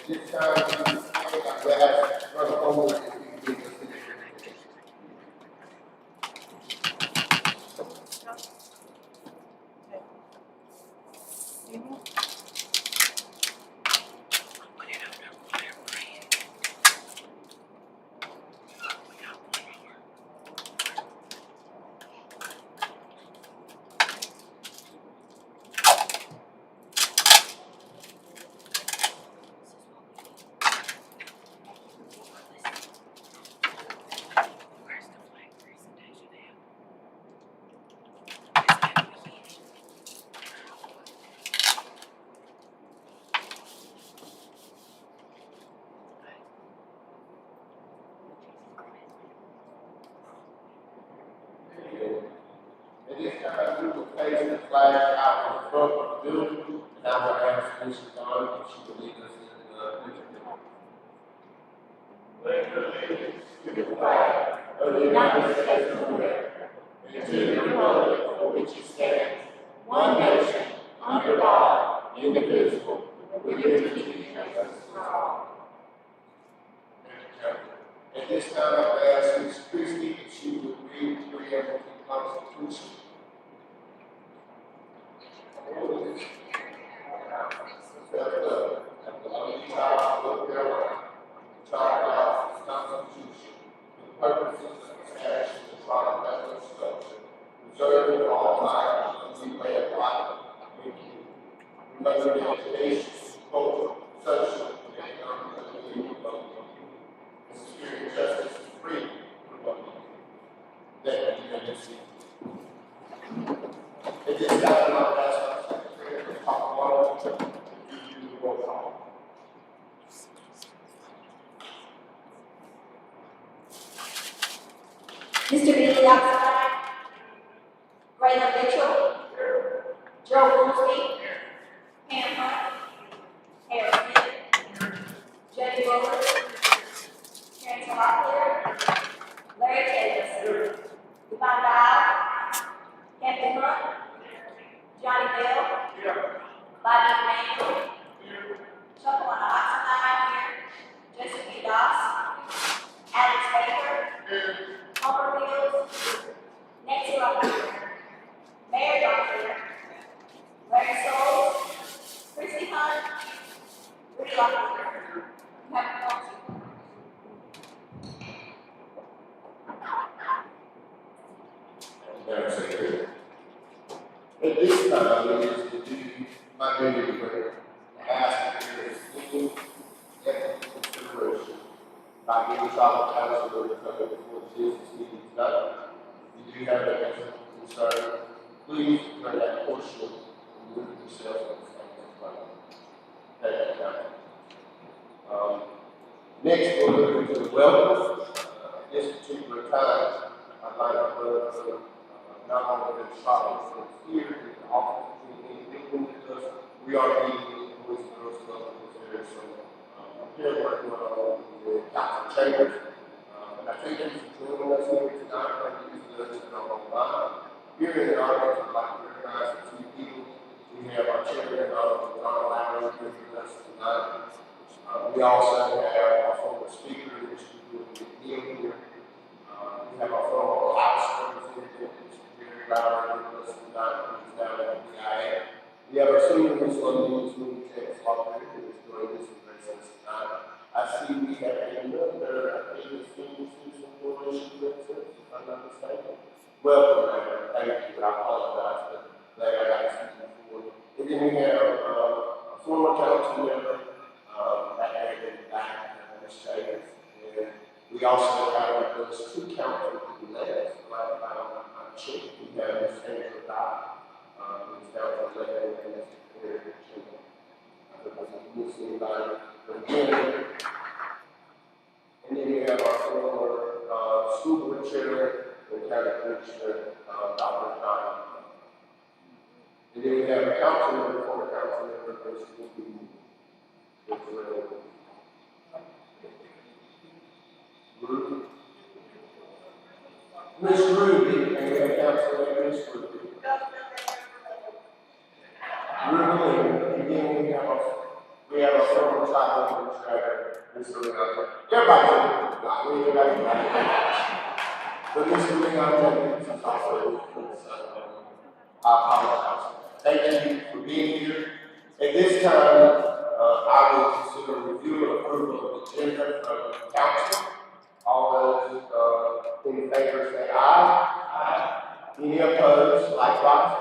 This time, I'm glad to run home with you. At this time, we will place the flag out in front of the building, and I will ask Mrs. Dawn if she will lead us in the pledge allegiance to the flag of the United States of America, and to the republic for which it stands, one nation, under God, indivisible, with liberty and justice for all. At this time, I will ask Ms. Christie if she would read the preamble to the Constitution. Mr. Billy outside. Rayla Mitchell. Joe Woolsey. Pam Hunt. Harry Smith. Jenny Rowland. Terrence Locklear. Larry Davis. Yvonne Dial. Kevin Hunt. Johnny Bell. Bobby Emanuel. Chuck Oxenine here. Jessica Doss. Alex Baker. Humber Mills. Nancy Locklear. Mary Locklear. Larry Souls. Christy Hunt. Rudy Locklear. You have a policy. Madam Secretary. At this time, it is to do my duty to ask if there is any ethical consideration by any tribal council or the code before the business meeting is done. If you do have an ethical concern, please bring that portion and move yourself on the same line. Thank you, next, we'll move into the welcome. At this particular time, I'd like to not only the tribal folks here in the office, in with us, we are meeting with the Boys and Girls Club in this area, so I'm here working on the council chambers. And I thank you for joining us here tonight. Thank you for listening online. Here in the audience, I'd like to recognize a few people. We have our chairman, Don Lowry, here with us tonight. We also have our former speaker, Mr. Neil here. We have our former House representative, Mr. Jerry Lowry, with us tonight, who's down at the BIA. We have our senior miscellaneous movie text operator, who is doing this and brings us tonight. I see we have another senior citizen coalition representative, if I'm not mistaken. Welcome, Mayor. Thank you. I apologize, but glad I got to speak before. And then we have a former council member, Ms. Davis. And we also have with us two council elects, like I'm sure we have Ms. Angela Dodd, who's council elect, and Mr. Eric Chisholm. I don't know if you see anybody, but again, and then we have our former school board chair, and county commissioner, Dr. John. And then we have a council member, former council member, Ms. Ruby, and we have Councilor Ms. Ruby. Ruby, and then we have We have a former tribal administrator, Mr. Leon. Everybody, not me, everybody. But Mr. Leon Jenkins is also with us, so I apologize. Thank you for being here. At this time, I will consider review and approval of the agenda from council. All those in favor say aye. Aye. Any opposed, likewise?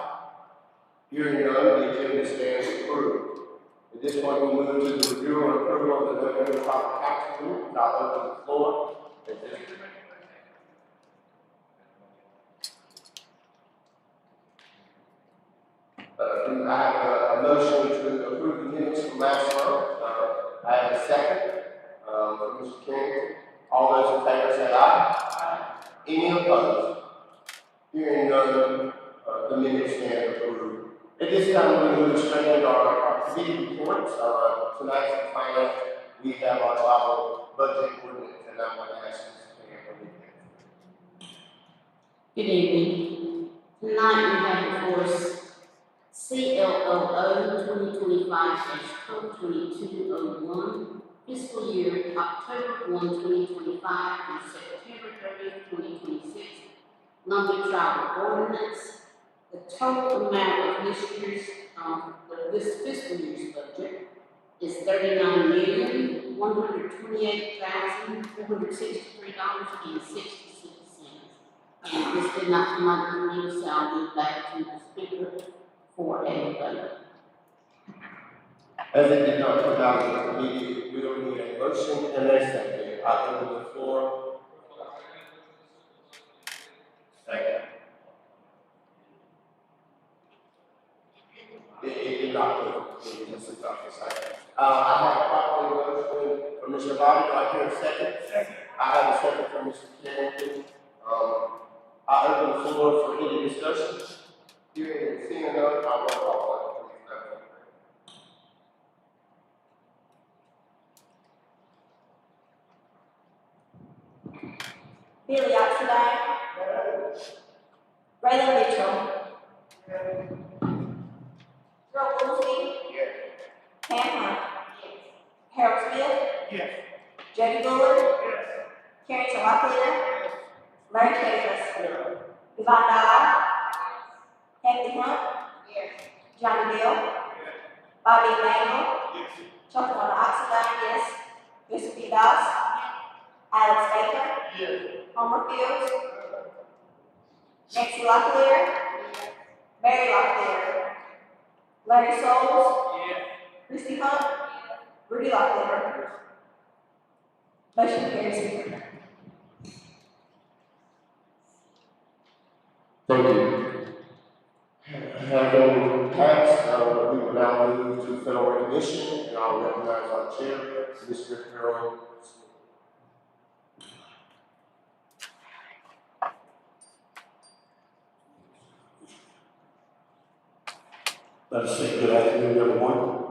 Hearing none, the agenda stands approved. At this point, we'll move to the review and approval of the November proper council meeting. I'll open the floor. At this I have a motion to approve the minutes from last month. I have a second from Mr. King. All those in favor say aye. Aye. Any opposed? Hearing none, the minutes stand approved. At this time, we're going to straight into our committee reports. Tonight's finance, we have our travel budget ordinance, and I'm going to ask Mr. King to lead that. Good evening. Tonight we have before us CLOO 2025-122201, fiscal year October 1, 2025 through September 30th, 2026, lumber travel ordinance. The total amount of this fiscal year's budget is $39,128,463.66. And this did not come out of the meeting, so I'll give back to the speaker for a vote. As it did not come out of the committee, we will need a motion and a second. I open the floor. Second. It did not go. This is not the second. I have a properly motion from Mr. Bobby. Do I hear a second? Second. I have a second from Mr. Carrington. I open the floor for any discussion. Hearing and seeing none, I will call on Billy Oxendine. Raylan Mitchell. Joe Woolsey. Yes. Pam Hunt. Harold Smith. Yes. Jody Bullard. Yes. Carrington Locklear. Larry Davis. Yes. Yvonne Dye. Kathy Hunt. Johnny Bill. Bobby Emanuel. Chuck Oxendine, yes. Mr. P. Doss. Alex Baker. Homer Fields. Nancy Locklear. Mary Locklear. Larry Souls. Christy Hunt. Rudy Locklear. Motion carries. Thank you. Having passed, we will now move to federal recognition, and I'll recognize our chair, Mr. Harold. Let us say good afternoon, everyone.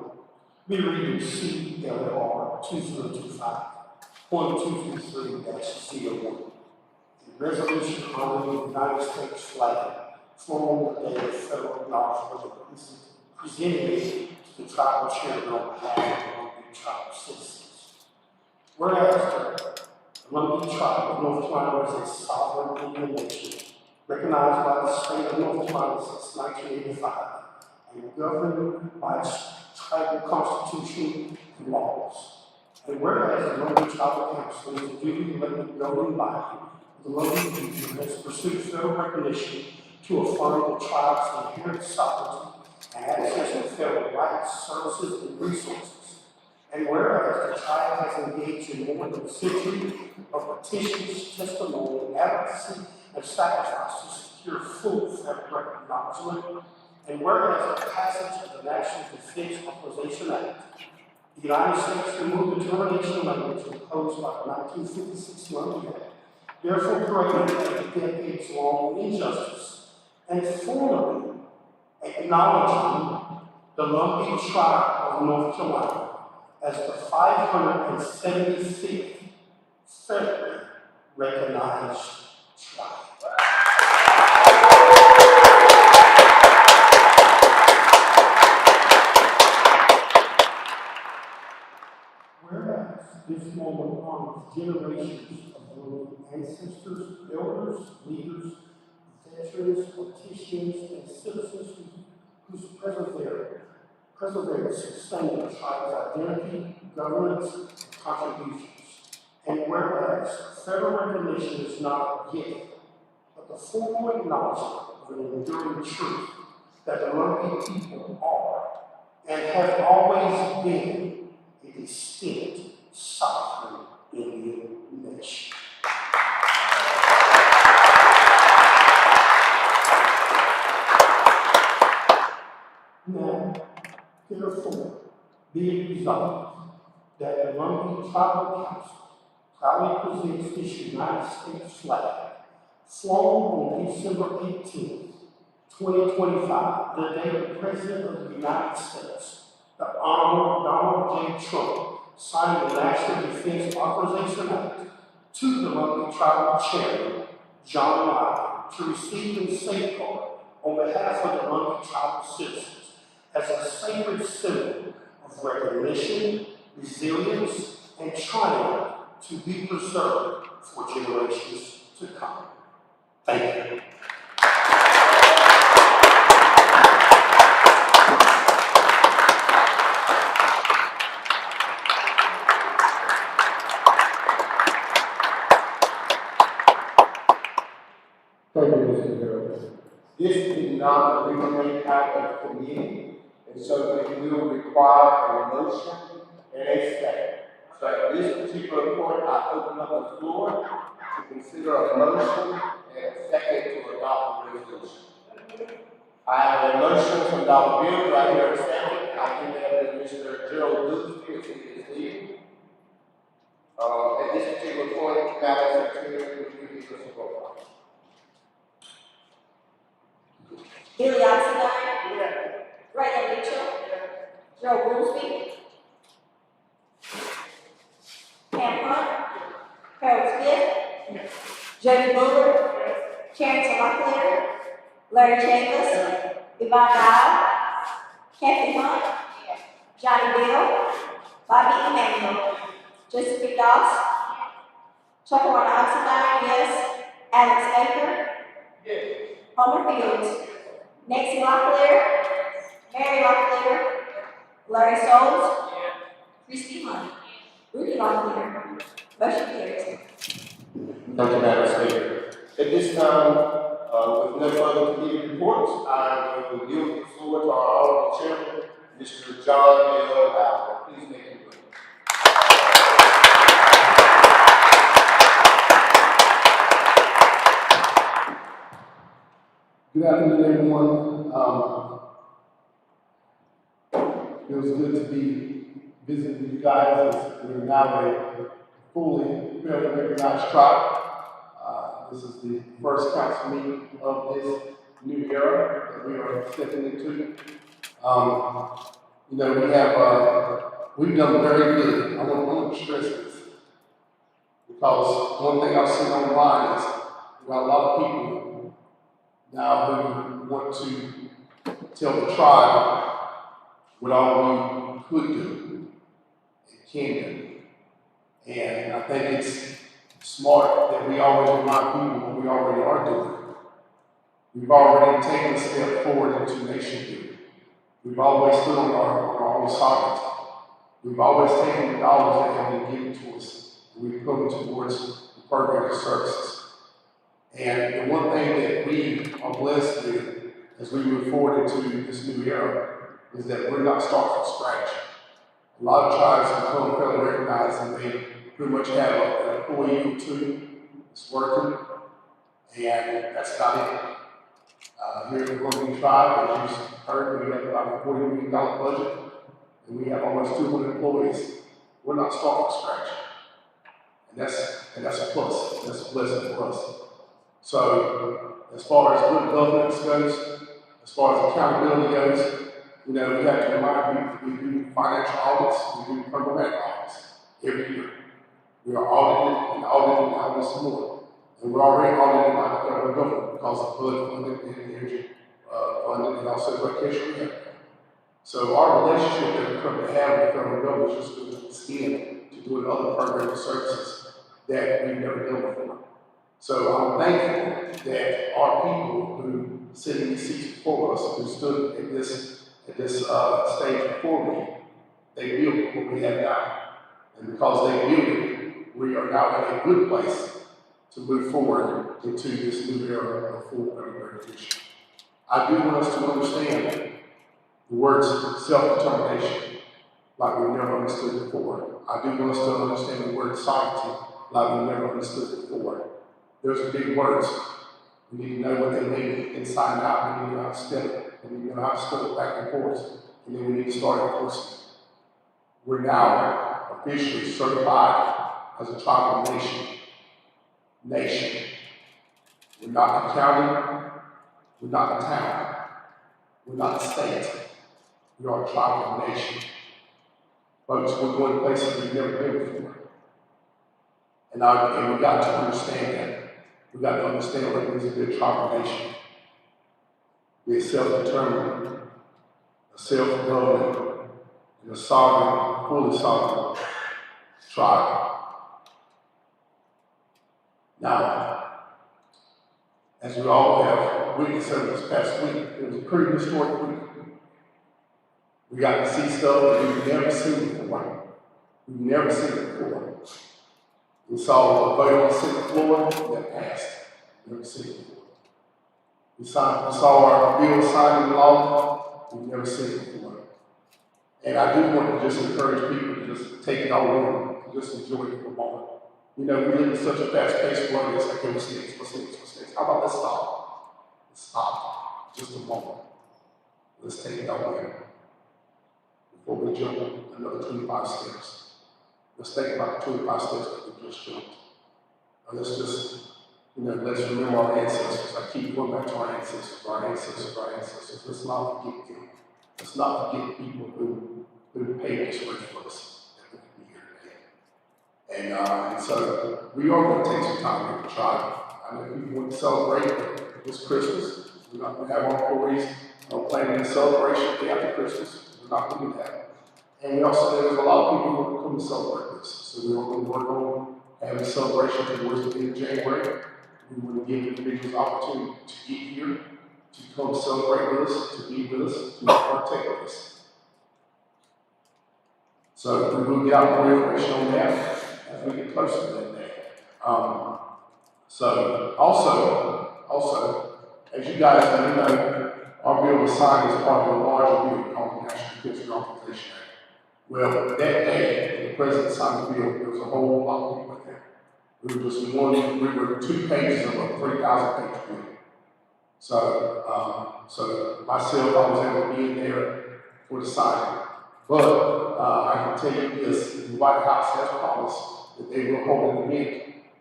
We read CLR 2025.233-C01. The resolution honoring the United States flag, forming the day of federal acknowledgement of presented to the tribal chairman on behalf of the Long Beach tribal citizens. Whereas the Long Beach tribe of North Carolina is a sovereign Indian nation, recognized by the state of North Carolina since 1985, and governed by its tribal constitution and laws. And whereas the Long Beach Tribal Council is a duly elected governing body, the Long Beach region has pursued federal recognition to affirm the tribe's inherent sovereignty and access to federal rights, services, and resources. And whereas the tribe has engaged in more than a century of petitions, testimony, advocacy, and sacrifice to secure full federal acknowledgement. And whereas the passage of the National Defense Authorization Act, the United States removed the termination language imposed by the 1956 Monroe Act, therefore creating a decades-long injustice and formally acknowledging the Long Beach tribe of North Carolina as the 575th federally recognized tribe. generations of local ancestors, elders, leaders, veterans, politicians, and citizens whose perseverance sustained the tribe's identity, governance, and contributions. And whereas federal recognition is not a gift, but the formal acknowledgement of an enduring truth that the Lumbee people are and have always been a distinct sovereign Indian nation. Now, therefore, be it resolved that the Lumbee Tribal Council proudly presents this United States flag, flown on December 18th, 2025, the day the President of the United States, the Honorable Donald J. Trump, signed the National Defense Authorization Act to the Lumbee Tribal Chairman, John Wiley, to receive and safeguard on behalf of the Lumbee Tribal citizens as a sacred symbol of recognition, resilience, and triumph to be preserved for generations to come. Thank you. Thank you, Mr. Harold. This did not originate out of committee, and so it will require a motion and a second. So at this particular point, I open up the floor to consider a motion and a second to adopt the resolution. I have a motion from Dr. Bill, do I hear a second? I think that Mr. Gerald Booth is leading. At this particular point, Madam Secretary, would you give us a roll call? Billy Oxendine. Raylan Mitchell. Joe Woolsby. Pam Hunt. Harold Smith. Jody Bullard. Terrence Locklear. Larry Chambers. Yvonne Dial. Kathy Hunt. Johnny Bill. Bobby Emanuel. Josephine Doss. Chucklewater Oxendine, yes. Alex Baker. Homer Fields. Nancy Locklear. Mary Locklear. Larry Stolz. Christy Hunt. Rudy Locklear. Motion carries. Thank you, Madam Speaker. At this time, with no further committee reports, I will yield the floor to our honorable chairman, Mr. John L. Allen. Please make your way. Good afternoon, everyone. It was good to be visiting with you guys as we're now a fully recognized tribe. This is the first council meeting of this new era that we are stepping into. We've done very good. I want to stress this because one thing I've seen online is we got a lot of people now who want to tell the tribe what all we could do and can do. And I think it's smart that we always remind people what we already are doing. We've already taken a step forward into nation building. We've always stood on our own sovereignty. We've always taken the dollars that have been given to us and we've put them towards the program and services. And the one thing that we are blessed with as we move forward into this new era is that we're not starting from scratch. A lot of tribes become fairly recognized and they pretty much have an employee or two that's working, and that's not it. Here in the Lumbee Tribe, as you heard, we have about a $40 million budget, and we have almost 200 employees. We're not starting from scratch. And that's a plus. That's a blessing for us. So, as far as good governance goes, as far as accountability goes, we have to remind people we do financial audits, we do programmatic audits every year. We are audited and now some more. And we're already audited by the federal government because of flood funding and energy funding and also vacation rehab. So our relationship that we currently have with the federal government is just good skin to doing other program and services that we've never done before. So I'm thankful that our people who sit in these seats before us, who stood at this stage before me, they built what we have now. And because they built it, we are now in a good place to move forward into this new era of full recognition. I do want us to understand the words self-determination like we've never understood before. I do want us to understand the word sovereignty like we've never understood before. Those are big words. We need to know what they mean inside and out. We need to know how to spell it. We need to know how to spell it back and forth. And then we need to start enforcing. We're now officially certified as a tribal nation. We're not a county. We're not a town. We're not a state. We are a tribal nation. Folks, we're going places we've never been before. And we got to understand that. We got to understand what it means to be a tribal nation. Be a self-determined, a self-governing, and a sovereign, fully sovereign tribe. Now, as we all have witnessed over this past week, it was a pretty historic week. We got to see stuff that we've never seen before. We've never seen it before. We saw a vote on the Senate floor that passed. Never seen it before. We saw our bill signed into law. We've never seen it before. And I do want to just encourage people to just take it all in, to just enjoy it for a moment. You know, we live in such a fast-paced world. It's like, okay, what's next? How about let's stop? Let's stop just a moment. Let's take it all in before we jump another 25 steps. Let's think about the 25 steps that we just jumped. And let's just, let's remember our ancestors. I keep going back to our ancestors. Let's not forget them. Let's not forget people who paved this way for us that we can be here today. And so we are going to take some time here to try. I know people want to celebrate this Christmas. We're not going to have our employees planning a celebration after Christmas. We're not going to do that. And we also, there's a lot of people who come to celebrate this. So we're going to work on having a celebration towards the end of January. We want to give individuals opportunity to get here, to come celebrate with us, to be with us, to partake with us. So we will get out more information on that as we get closer to that day. So also, as you guys know, our bill was signed as part of a larger bill called the National Defense Authorization Act. Well, that day, the president signed the bill, there was a whole lot of people there. We were 2 pages of a 3,000-page bill. So myself, I was able to be in there for the signing. But I can tell you this, the White House has promised that they will hold an event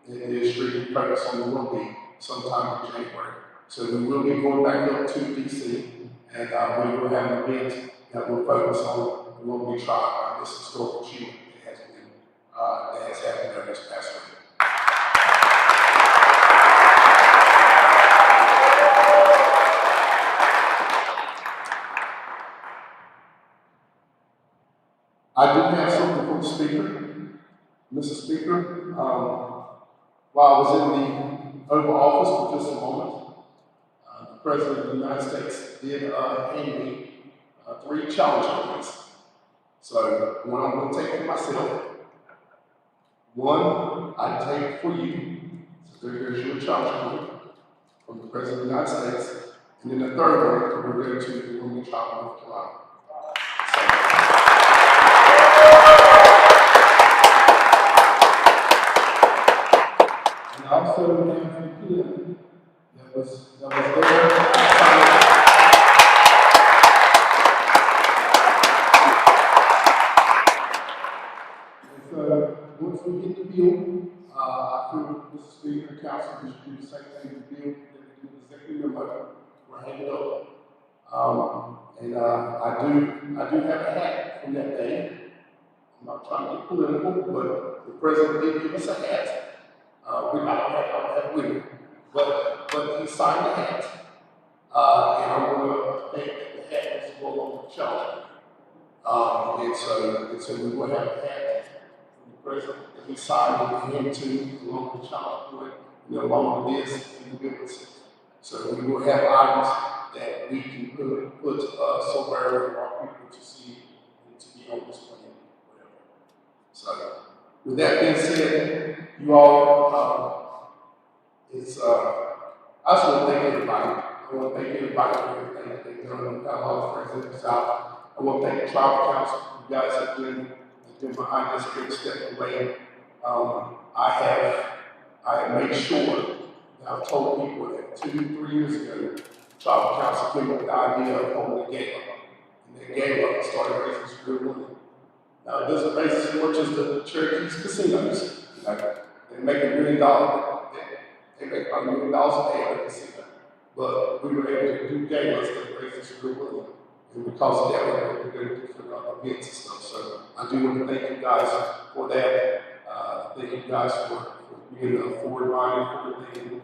in the street presence on the 1B sometime in January. So we will be going back up to D.C. and we will have an event that will focus on the 1B tribe and this historical achievement that has happened over this past week. I do have something for the Speaker. Mr. Speaker, while I was in the Oval Office for just a moment, the President of the United States did hand me 3 challenge points. So one I'm going to take for myself, one I take for you. So there's your challenge point from the President of the United States, and then the third one we're going to the Women Tribe of North Carolina. And also we have the kid that was there. So once we get the bill, I feel Mr. Speaker and Council, we should do the same thing with the bill that we do with the executive memo. We're hanging up. And I do have a hat from that day. I'm not trying to get political, but the president did give us a hat. I don't have with me, but he signed the hat. And I'm going to make the hat as well on the challenge. And so we will have a hat from the president he signed into along with child support, along with this and the goods. So we will have items that we can put somewhere for our people to see and to be on display. So with that being said, you all, I just want to thank everybody. I want to thank everybody for everything that they've done. We've got a lot of friends in the South. I want to thank the tribal council. You guys have been behind this big step away. I have made sure that I've told people that 2-3 years ago, the tribal council came up with the idea of holding a gala. And that gala started raising some real money. Now, it doesn't raise as much as the Cherokee's casinos. They make $1 million. They make about $1 million a day at a casino. But we were able to do galas that raised some real money. And because of that, we were able to do different events and stuff. So I do want to thank you guys for that. Thank you guys for being forward-minded for everything.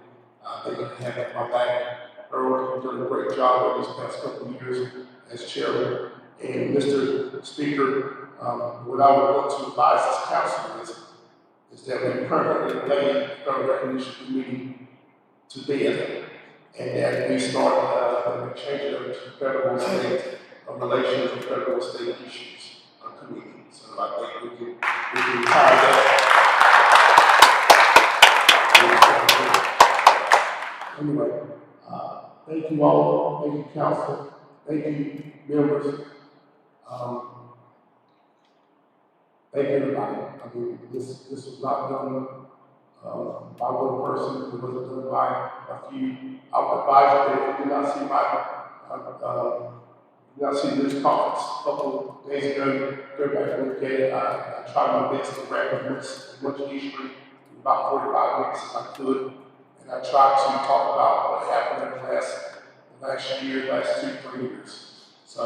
Thank you for having my back. Earl, you've done a great job over these past couple of years as chairman. And Mr. Speaker, what I would want to advise this council is that we permanently lay Federal Recognition Committee to bed, and that we start changing over to federal and state relations and federal and state issues committee. So I think we can tie that. Anyway, thank you all, thank you council, thank you members. Thank everybody. I mean, this was not done by one person. It wasn't done by a few. I would advise you that if you did not see this conference a couple of days ago, go back and look at it. I tried my best to wrap as much history in about 45 minutes as I could. And I tried to talk about what happened in the last year, last 2-3 years. So,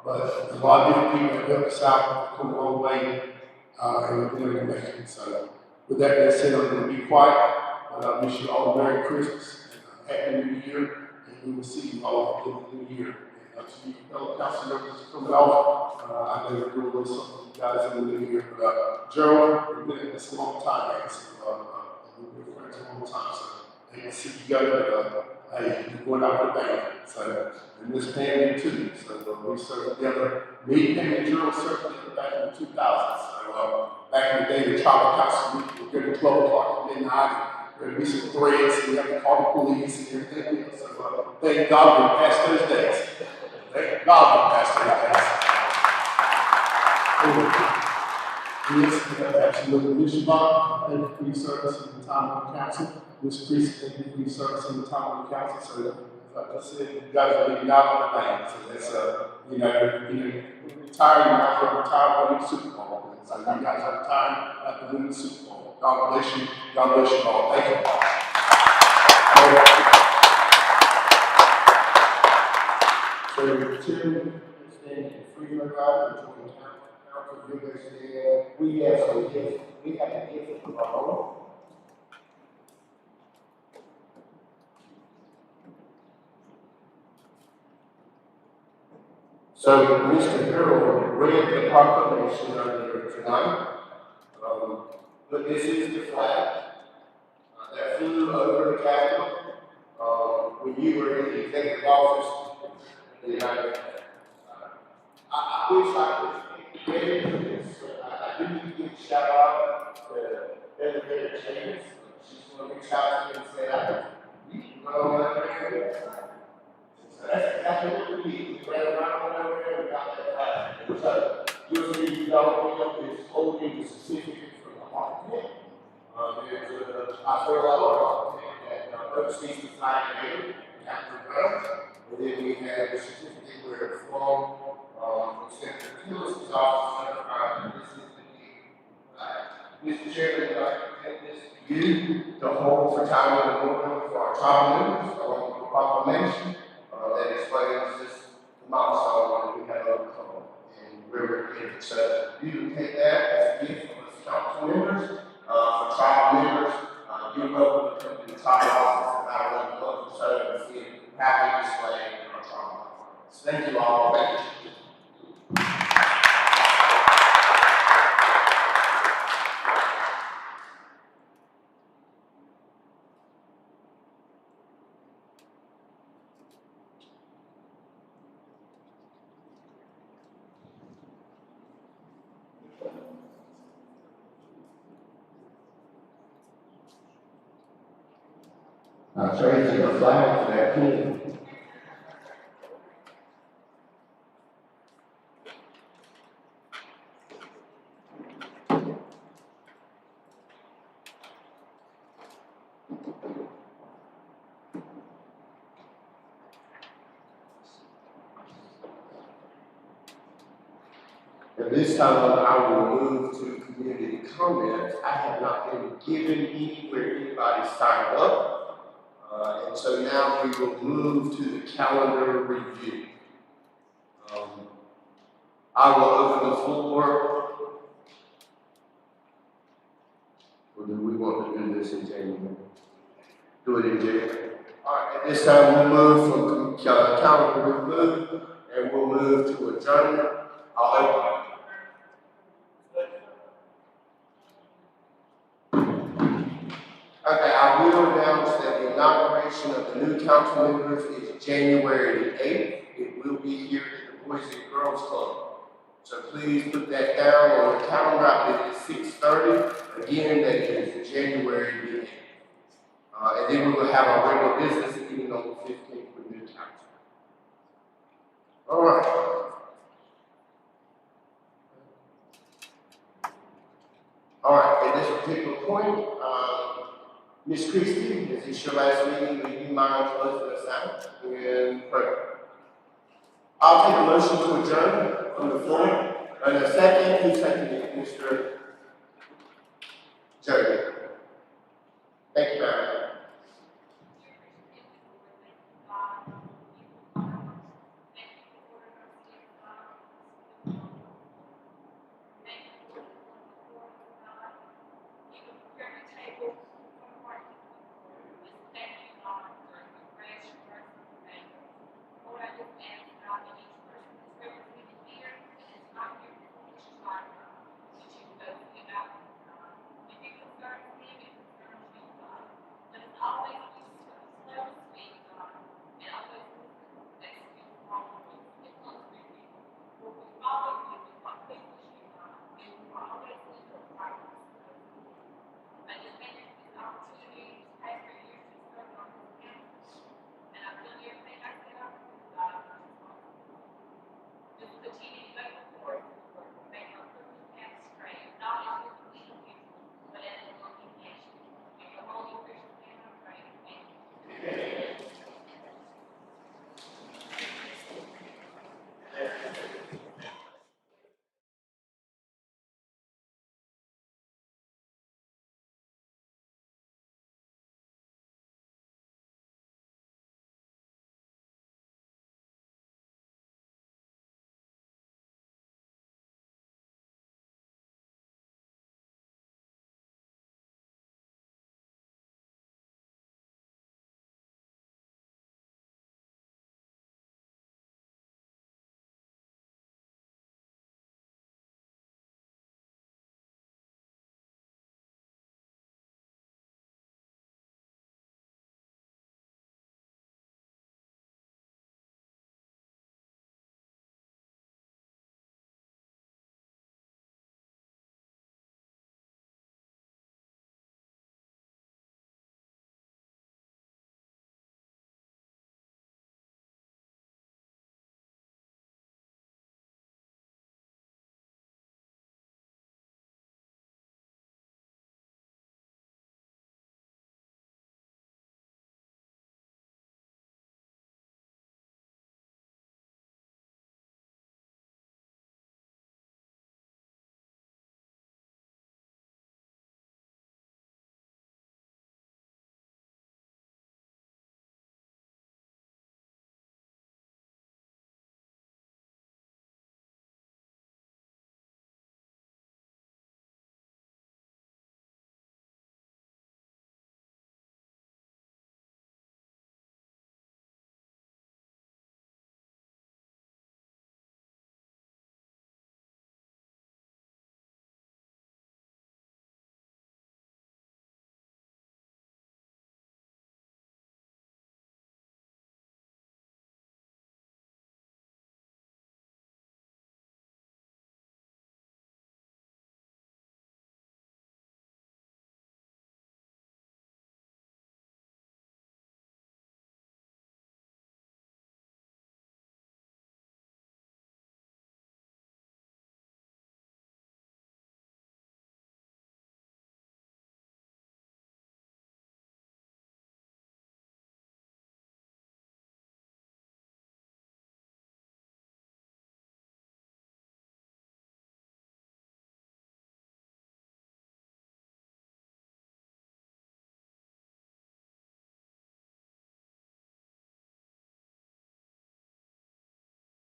but a lot of different people have helped us out, have come a long way, and we're going to make it. So, with that being said, I'm going to be quiet. I wish you all a Merry Christmas and a Happy New Year, and we will see you all in the new year. And to you fellow council members coming off, I know we're doing something for you guys in the new year. But Gerald, we've been in this a long time, man. So, we've been friends a long time. So, I can see you guys. Hey, you're going out with the band. So, and this family too. So we served together. Me and Gerald served together back in the 2000s. So back in the day, the tribal council we would go to 12 o'clock at midnight. There'd be some threats, and we have to call the police and everything. So thank God we passed those days. Thank God we passed those days. Yes, absolutely. Ms. Shabbat, thank you for your service in the time of the council. Ms. Priest, thank you for your service in the time of the council. So, like I said, you guys are leaving out on the thing. So that's, retired, you might as well retire winning the Super Bowl. So you guys are retired after winning the Super Bowl. God bless you. God bless you all. Thank you. So, Chairman, standing free of God, and joining council, we have some gifts. We have a gift of our own. So Mr. Harold read the proclamation earlier tonight. But this is the flag that flew over the Capitol when you were in the executive office in the United States. I wish I could get into this. I do need to give a shout out to Educator Chambers. She's going to reach out to me and say, you can go on that. So that's exactly what we need. We ran around over there and got that flag. So you'll see you don't is holding the certificate from the architect. I feel like our architect that oversees the flag here, Captain Brown. And then we have a certificate where it's from Senator Tillis' office. Mr. Chairman, I'd like to take this to you to hold for time and memorial for our tribal members along with the proclamation that explains this milestone that we have overcome and where we're headed. So you take that as a gift from us council members, for tribal members. You're welcome to come to the tribal office and I would love to show and see a happy display in our tribal office. Thank you all. Thank you. Tracy, the flag for that team. At this time, I will move to community comments. I have not been given any where anybody signed up. And so now we will move to the calendar review. I will open the floor. Or do we want to do this in January? Do it in January. All right, at this time, we'll move from calendar review and we'll move to adjournment. I'll open. Okay, I will announce that the inauguration of the new council members is January the 8th. It will be here at the Boys and Girls Club. So please put that down on the calendar. I believe it's 6:30. Again, that is January the 8th. And then we will have our regular business meeting on the 15th with new council. All right. All right, at this particular point, Ms. Christie, this is your last meeting. Will you mind closing us out and pray? I'll take a motion to adjourn from the floor. And a second, who seconded it? Mr.